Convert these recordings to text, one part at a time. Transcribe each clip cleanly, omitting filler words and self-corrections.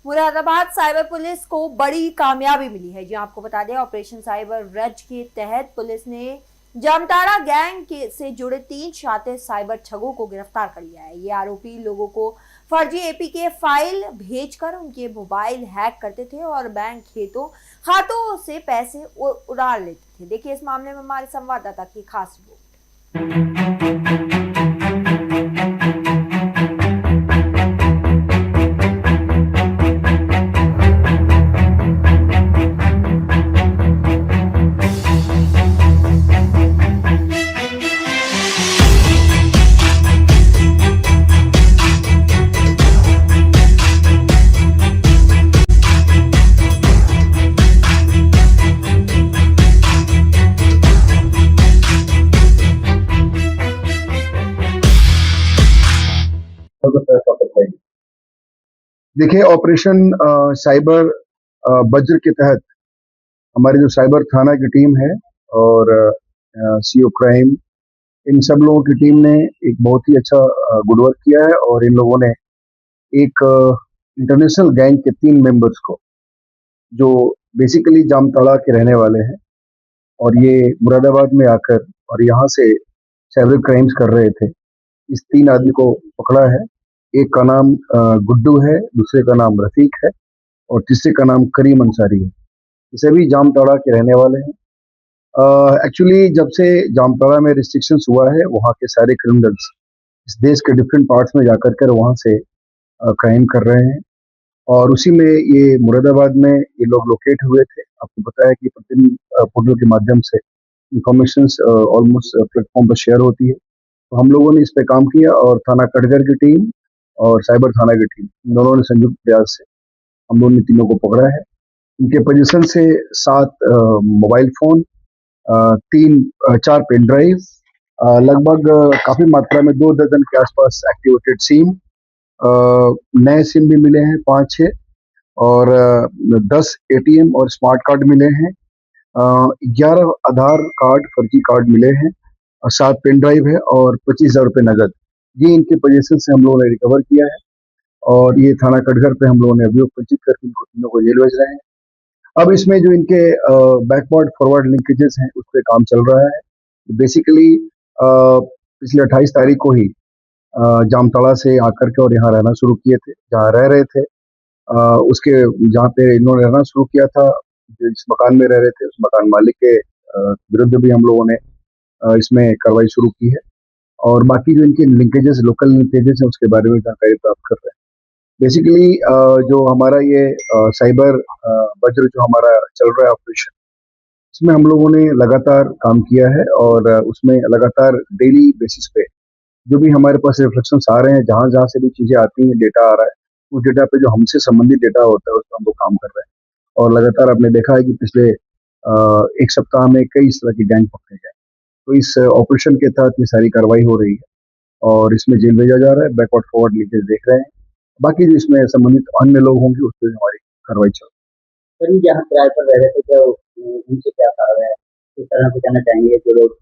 Moradabad cyber police को बड़ी कामयाबी मिली है जी। आपको बता दें, ऑपरेशन साइबर रज के तहत पुलिस ने जामताड़ा गैंग के से जुड़े 3 शातिर साइबर ठगों को गिरफ्तार कर लिया है। ये आरोपी लोगों को फर्जी एपीके फाइल भेजकर उनके मोबाइल हैक करते थे और बैंक खातों से पैसे उड़ा लेते थे। देखिए इस मामले में हमारे संवाददाता की खास रिपोर्ट। देखिए, ऑपरेशन साइबर वज्र के तहत हमारी जो साइबर थाना की टीम है और सीओ क्राइम, इन सब लोगों की टीम ने एक बहुत ही अच्छा गुड वर्क किया है और इन लोगों ने एक इंटरनेशनल गैंग के 3 मेंबर्स को, जो बेसिकली जामताड़ा के रहने वाले हैं और ये मुरादाबाद में आकर और यहाँ से साइबर क्राइम्स कर रहे थे, इस 3 आदमी को पकड़ा है। एक का नाम गुड्डू है, दूसरे का नाम रफीक है और तीसरे का नाम करीम अंसारी है। ये सभी जामताड़ा के रहने वाले हैं। एक्चुअली जब से जामताड़ा में रिस्ट्रिक्शंस हुआ है, वहाँ के सारे क्रिमिनल्स इस देश के डिफरेंट पार्ट्स में जाकर कर वहाँ से क्राइम कर रहे हैं और उसी में ये मुरादाबाद में ये लोग लोकेट हुए थे। आपको पता है कि प्रतिदिन पोर्टल के माध्यम से इंफॉर्मेशंस ऑलमोस्ट प्लेटफॉर्म पर शेयर होती है। तो हम लोगों ने इस पे काम किया और थाना कटघर की टीम और साइबर थाना की टीम, दोनों ने संयुक्त प्रयास से हम लोगों ने तीनों को पकड़ा है। इनके पोजीशन से 7 मोबाइल फोन, 4 पेन ड्राइव, लगभग काफी मात्रा में 2 दर्जन के आसपास एक्टिवेटेड सिम, नए सिम भी मिले हैं 5-6 और 10 एटीएम और स्मार्ट कार्ड मिले हैं। 11 आधार कार्ड फर्जी कार्ड मिले हैं और 7 पेन ड्राइव है और 25,000 रुपये नगद। ये इनके पोजीशन से हम लोगों ने रिकवर किया है और ये थाना कटघर पे हम लोगों ने अभियोग पंजीत करके इनको तीनों को जेल भेज रहे हैं। अब इसमें जो इनके बैकवर्ड फॉरवर्ड लिंकेजेस हैं उस पर काम चल रहा है। बेसिकली पिछले 28 तारीख को ही जामताड़ा से आकर के और यहाँ रहना शुरू किए थे, जहाँ रह रहे थे उसके जहाँ पे इन्होंने रहना शुरू किया था, जिस मकान में रह रहे थे उस मकान मालिक के विरुद्ध भी हम लोगों ने इसमें कार्रवाई शुरू की है और बाकी जो इनके लिंकेजेस, लोकल लिंकेजेस हैं उसके बारे में जानकारी प्राप्त कर रहे हैं। बेसिकली जो हमारा ये साइबर वज्र जो हमारा चल रहा है ऑपरेशन, इसमें हम लोगों ने लगातार काम किया है और उसमें लगातार डेली बेसिस पे जो भी हमारे पास रिफ्लेक्शंस आ रहे हैं, जहाँ-जहाँ से भी चीज़ें आती हैं, डेटा आ रहा है, उस डेटा पे जो हमसे संबंधित डेटा होता है उस पर हम लोग काम कर रहे हैं और लगातार आपने देखा है कि पिछले 1 सप्ताह में कई इस तरह की गैंग पकड़े गए। तो इस ऑपरेशन के तहत ये सारी कार्रवाई हो रही है और इसमें जेल भेजा जा रहा है, बैकवर्ड फॉरवर्ड लिंकेज देख रहे हैं। बाकी जो इसमें संबंधित अन्य लोग होंगे उस पर हमारी कार्रवाई चल रही है। सर, जहाँ किराए पर रह रहे थे क्या उनसे क्या कार्रवाई है? किस तरह से कहना चाहेंगे जो लोग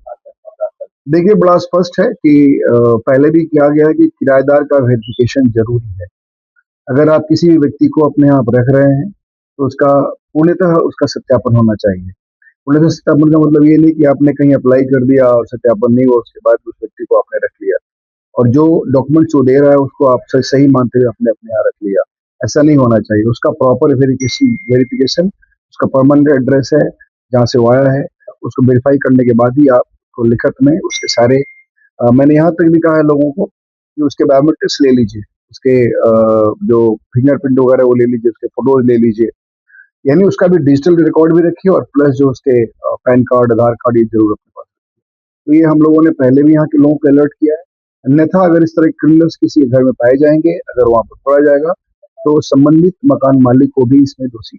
देखिए, बड़ा स्पष्ट है कि पहले भी किया गया है कि किराएदार का वेरिफिकेशन जरूरी है। अगर आप किसी भी व्यक्ति को अपने यहाँ रख रहे हैं तो उसका पूर्णतः उसका सत्यापन होना चाहिए। पूर्णतः सत्यापन का मतलब ये नहीं कि आपने कहीं अप्लाई कर दिया और सत्यापन नहीं हुआ उसके बाद उस व्यक्ति को आपने रख लिया और जो डॉक्यूमेंट्स वो दे रहा है उसको आप सही मानते हुए अपने अपने यहाँ रख लिया। ऐसा नहीं होना चाहिए। उसका प्रॉपर वेरिफिकेशन, उसका परमानेंट एड्रेस है जहाँ से वो आया है, उसको वेरीफाई करने के बाद ही आप को लिखित में उसके सारे मैंने यहाँ तक भी कहा है लोगों को कि उसके बायोमेट्रिक्स ले लीजिए, उसके जो फिंगरप्रिंट वगैरह वो ले लीजिए, उसके फोटोज ले लीजिए, यानी उसका भी डिजिटल रिकॉर्ड भी रखिए और प्लस जो उसके पैन कार्ड, आधार कार्ड ये जरूर अपने पास रखिए। तो ये हम लोगों ने पहले भी यहाँ के लोगों को अलर्ट किया है। अन्यथा अगर इस तरह के क्रिमिनल्स किसी घर में पाए जाएंगे, अगर वहां पर पकड़ा जाएगा तो संबंधित मकान मालिक को भी इसमें दोषी